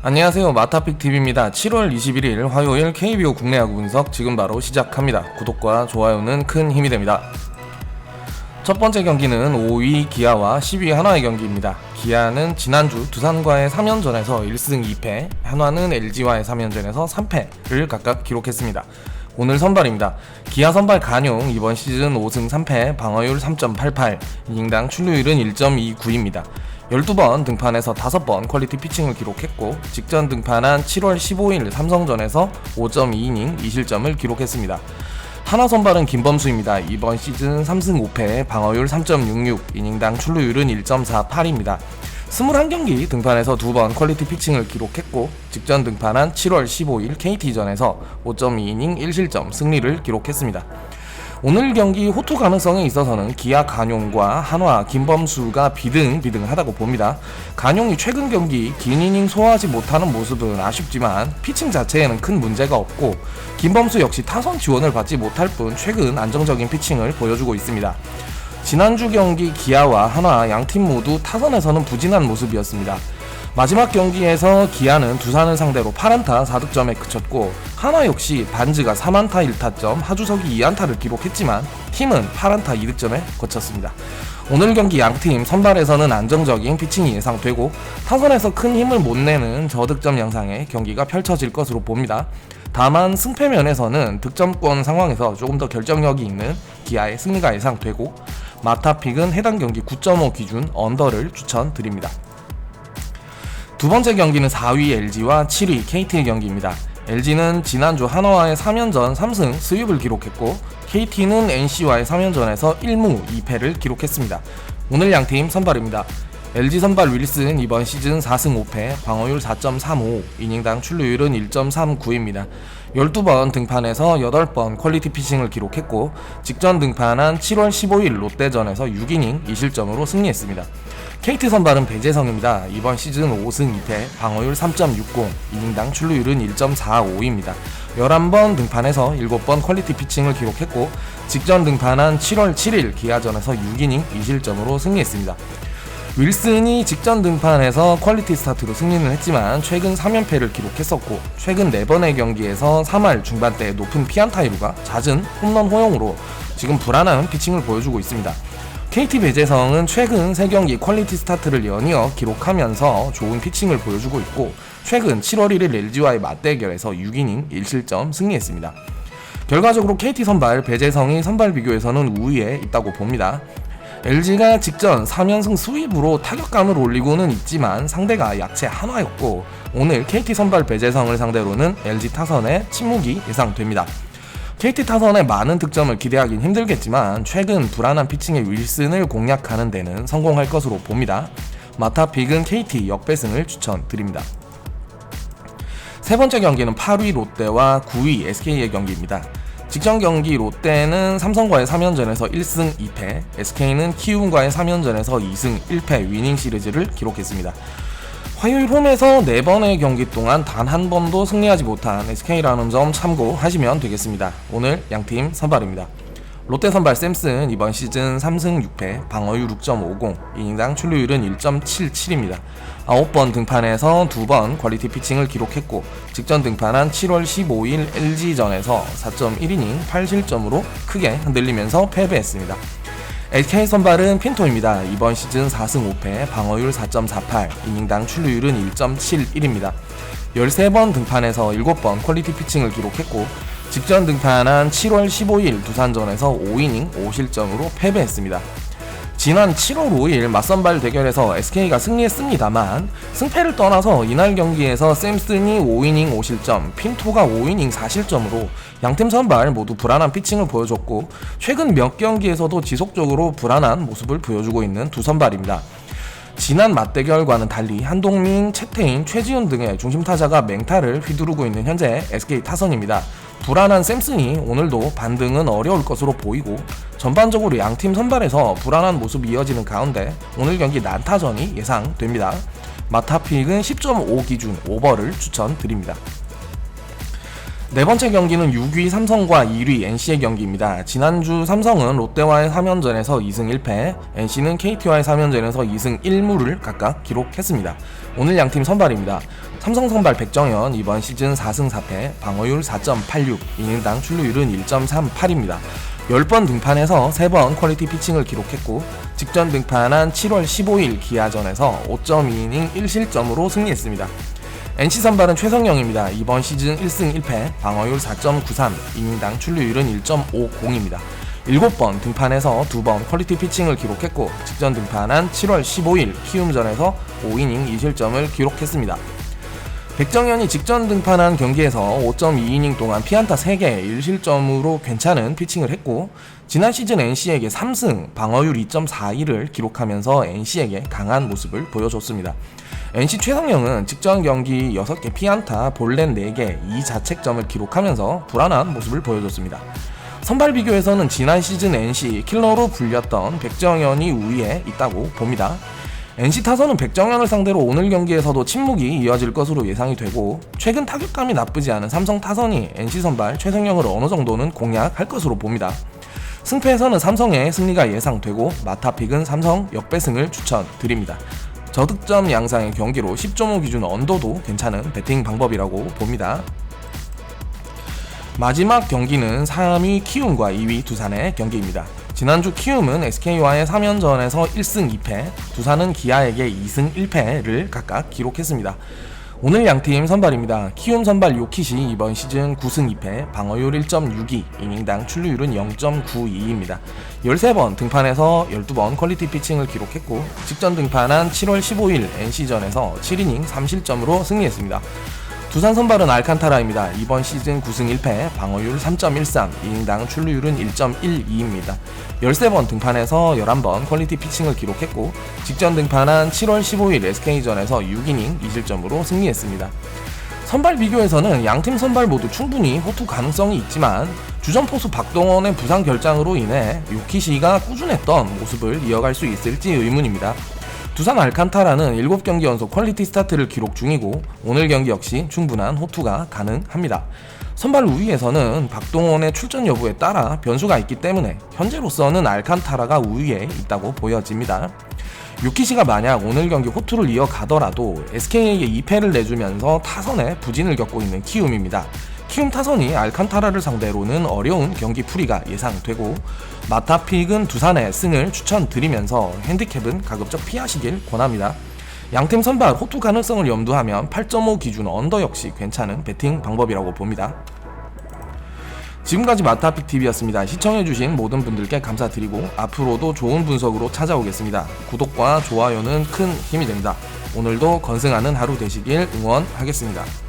안녕하세요, 마타픽TV입니다. 7월 21일 화요일 KBO 국내 야구 분석 지금 바로 시작합니다. 구독과 좋아요는 큰 힘이 됩니다. 첫 번째 경기는 5위 기아와 10위 한화의 경기입니다. 기아는 지난주 두산과의 3연전에서 1승 2패, 한화는 LG와의 3연전에서 3패를 각각 기록했습니다. 오늘 선발입니다. 기아 선발 간용 이번 시즌 5승 3패, 방어율 3.88, 이닝당 출루율은 1.29입니다. 12번 등판에서 5번 퀄리티 피칭을 기록했고, 직전 등판한 7월 15일 삼성전에서 5.2이닝 2실점을 기록했습니다. 한화 선발은 김범수입니다. 이번 시즌 3승 5패, 방어율 3.66, 이닝당 출루율은 1.48입니다. 21경기 등판에서 2번 퀄리티 피칭을 기록했고, 직전 등판한 7월 15일 KT전에서 5.2이닝 1실점 승리를 기록했습니다. 오늘 경기 호투 가능성에 있어서는 기아 간용과 한화 김범수가 비등비등하다고 봅니다. 간용이 최근 경기 긴 이닝 소화하지 못하는 모습은 아쉽지만 피칭 자체에는 큰 문제가 없고, 김범수 역시 타선 지원을 받지 못할 뿐 최근 안정적인 피칭을 보여주고 있습니다. 지난주 경기 기아와 한화 양팀 모두 타선에서는 부진한 모습이었습니다. 마지막 경기에서 기아는 두산을 상대로 8안타 4득점에 그쳤고, 한화 역시 반즈가 3안타 1타점, 하주석이 2안타를 기록했지만 팀은 8안타 2득점에 그쳤습니다. 오늘 경기 양팀 선발에서는 안정적인 피칭이 예상되고, 타선에서 큰 힘을 못 내는 저득점 양상의 경기가 펼쳐질 것으로 봅니다. 다만 승패 면에서는 득점권 상황에서 조금 더 결정력이 있는 기아의 승리가 예상되고, 마타픽은 해당 경기 9.5 기준 언더를 추천드립니다. 두 번째 경기는 4위 LG와 7위 KT의 경기입니다. LG는 지난주 한화와의 3연전 3승 스윕을 기록했고, KT는 NC와의 3연전에서 1무 2패를 기록했습니다. 오늘 양팀 선발입니다. LG 선발 윌슨 이번 시즌 4승 5패, 방어율 4.35, 이닝당 출루율은 1.39입니다. 12번 등판에서 8번 퀄리티 피칭을 기록했고, 직전 등판한 7월 15일 롯데전에서 6이닝 2실점으로 승리했습니다. KT 선발은 배재성입니다. 이번 시즌 5승 2패, 방어율 3.60, 이닝당 출루율은 1.45입니다. 11번 등판에서 7번 퀄리티 피칭을 기록했고, 직전 등판한 7월 7일 기아전에서 6이닝 2실점으로 승리했습니다. 윌슨이 직전 등판에서 퀄리티 스타트로 승리는 했지만 최근 3연패를 기록했었고, 최근 4번의 경기에서 3할 중반대의 높은 피안타이루가 잦은 홈런 호용으로 지금 불안한 피칭을 보여주고 있습니다. KT 배재성은 최근 3경기 퀄리티 스타트를 연이어 기록하면서 좋은 피칭을 보여주고 있고, 최근 7월 1일 LG와의 맞대결에서 6이닝 1실점 승리했습니다. 결과적으로 KT 선발 배재성이 선발 비교에서는 우위에 있다고 봅니다. LG가 직전 3연승 스윕으로 타격감을 올리고는 있지만 상대가 약체 한화였고, 오늘 KT 선발 배재성을 상대로는 LG 타선의 침묵이 예상됩니다. KT 타선의 많은 득점을 기대하긴 힘들겠지만 최근 불안한 피칭의 윌슨을 공략하는 데는 성공할 것으로 봅니다. 마타픽은 KT 역배승을 추천드립니다. 세 번째 경기는 8위 롯데와 9위 SK의 경기입니다. 직전 경기 롯데는 삼성과의 3연전에서 1승 2패, SK는 키움과의 3연전에서 2승 1패 위닝 시리즈를 기록했습니다. 화요일 홈에서 4번의 경기 동안 단 한 번도 승리하지 못한 SK라는 점 참고하시면 되겠습니다. 오늘 양팀 선발입니다. 롯데 선발 샘슨 이번 시즌 3승 6패, 방어율 6.50, 이닝당 출루율은 1.77입니다. 9번 등판에서 2번 퀄리티 피칭을 기록했고, 직전 등판한 7월 15일 LG전에서 4.1이닝 8실점으로 크게 흔들리면서 패배했습니다. SK 선발은 핀토입니다. 이번 시즌 4승 5패, 방어율 4.48, 이닝당 출루율은 1.71입니다. 13번 등판에서 7번 퀄리티 피칭을 기록했고, 직전 등판한 7월 15일 두산전에서 5이닝 5실점으로 패배했습니다. 지난 7월 5일 맞선발 대결에서 SK가 승리했습니다만, 승패를 떠나서 이날 경기에서 샘슨이 5이닝 5실점, 핀토가 5이닝 4실점으로 양팀 선발 모두 불안한 피칭을 보여줬고, 최근 몇 경기에서도 지속적으로 불안한 모습을 보여주고 있는 두 선발입니다. 지난 맞대결과는 달리 한동민, 채태인, 최지훈 등의 중심타자가 맹타를 휘두르고 있는 현재 SK 타선입니다. 불안한 샘슨이 오늘도 반등은 어려울 것으로 보이고, 전반적으로 양팀 선발에서 불안한 모습이 이어지는 가운데 오늘 경기 난타전이 예상됩니다. 마타픽은 10.5 기준 오버를 추천드립니다. 네 번째 경기는 6위 삼성과 1위 NC의 경기입니다. 지난주 삼성은 롯데와의 3연전에서 2승 1패, NC는 KT와의 3연전에서 2승 1무를 각각 기록했습니다. 오늘 양팀 선발입니다. 삼성 선발 백정현 이번 시즌 4승 4패, 방어율 4.86, 이닝당 출루율은 1.38입니다. 10번 등판해서 3번 퀄리티 피칭을 기록했고 직전 등판한 7월 15일 기아전에서 5.2이닝 1실점으로 승리했습니다. NC 선발은 최성영입니다. 이번 시즌 1승 1패, 방어율 4.93, 이닝당 출루율은 1.50입니다. 7번 등판해서 2번 퀄리티 피칭을 기록했고 직전 등판한 7월 15일 키움전에서 5이닝 2실점을 기록했습니다. 백정현이 직전 등판한 경기에서 5.2이닝 동안 피안타 3개 1실점으로 괜찮은 피칭을 했고 지난 시즌 NC에게 3승, 방어율 2.42를 기록하면서 NC에게 강한 모습을 보여줬습니다. NC 최성영은 직전 경기 6개 피안타, 볼넷 4개, 2자책점을 기록하면서 불안한 모습을 보여줬습니다. 선발 비교에서는 지난 시즌 NC 킬러로 불렸던 백정현이 우위에 있다고 봅니다. NC 타선은 백정현을 상대로 오늘 경기에서도 침묵이 이어질 것으로 예상이 되고 최근 타격감이 나쁘지 않은 삼성 타선이 NC 선발 최성영을 어느 정도는 공략할 것으로 봅니다. 승패에서는 삼성의 승리가 예상되고 마타픽은 삼성 역배승을 추천드립니다. 저득점 양상의 경기로 10.5 기준 언더도 괜찮은 배팅 방법이라고 봅니다. 마지막 경기는 3위 키움과 2위 두산의 경기입니다. 지난주 키움은 SK와의 3연전에서 1승 2패, 두산은 기아에게 2승 1패를 각각 기록했습니다. 오늘 양팀 선발입니다. 키움 선발 요키시 이번 시즌 9승 2패, 방어율 1.62, 이닝당 출루율은 0.92입니다. 13번 등판해서 12번 퀄리티 피칭을 기록했고 직전 등판한 7월 15일 NC전에서 7이닝 3실점으로 승리했습니다. 두산 선발은 알칸타라입니다. 이번 시즌 9승 1패, 방어율 3.13, 이닝당 출루율은 1.12입니다. 13번 등판해서 11번 퀄리티 피칭을 기록했고 직전 등판한 7월 15일 SK전에서 6이닝 2실점으로 승리했습니다. 선발 비교에서는 양팀 선발 모두 충분히 호투 가능성이 있지만 주전 포수 박동원의 부상 결장으로 인해 요키시가 꾸준했던 모습을 이어갈 수 있을지 의문입니다. 두산 알칸타라는 7경기 연속 퀄리티 스타트를 기록 중이고 오늘 경기 역시 충분한 호투가 가능합니다. 선발 우위에서는 박동원의 출전 여부에 따라 변수가 있기 때문에 현재로서는 알칸타라가 우위에 있다고 보여집니다. 요키시가 만약 오늘 경기 호투를 이어가더라도 SK에게 2패를 내주면서 타선에 부진을 겪고 있는 키움입니다. 키움 타선이 알칸타라를 상대로는 어려운 경기 풀이가 예상되고 마타픽은 두산의 승을 추천드리면서 핸디캡은 가급적 피하시길 권합니다. 양팀 선발 호투 가능성을 염두하면 8.5 기준 언더 역시 괜찮은 배팅 방법이라고 봅니다. 지금까지 마타픽TV였습니다. 시청해주신 모든 분들께 감사드리고 앞으로도 좋은 분석으로 찾아오겠습니다. 구독과 좋아요는 큰 힘이 됩니다. 오늘도 건승하는 하루 되시길 응원하겠습니다.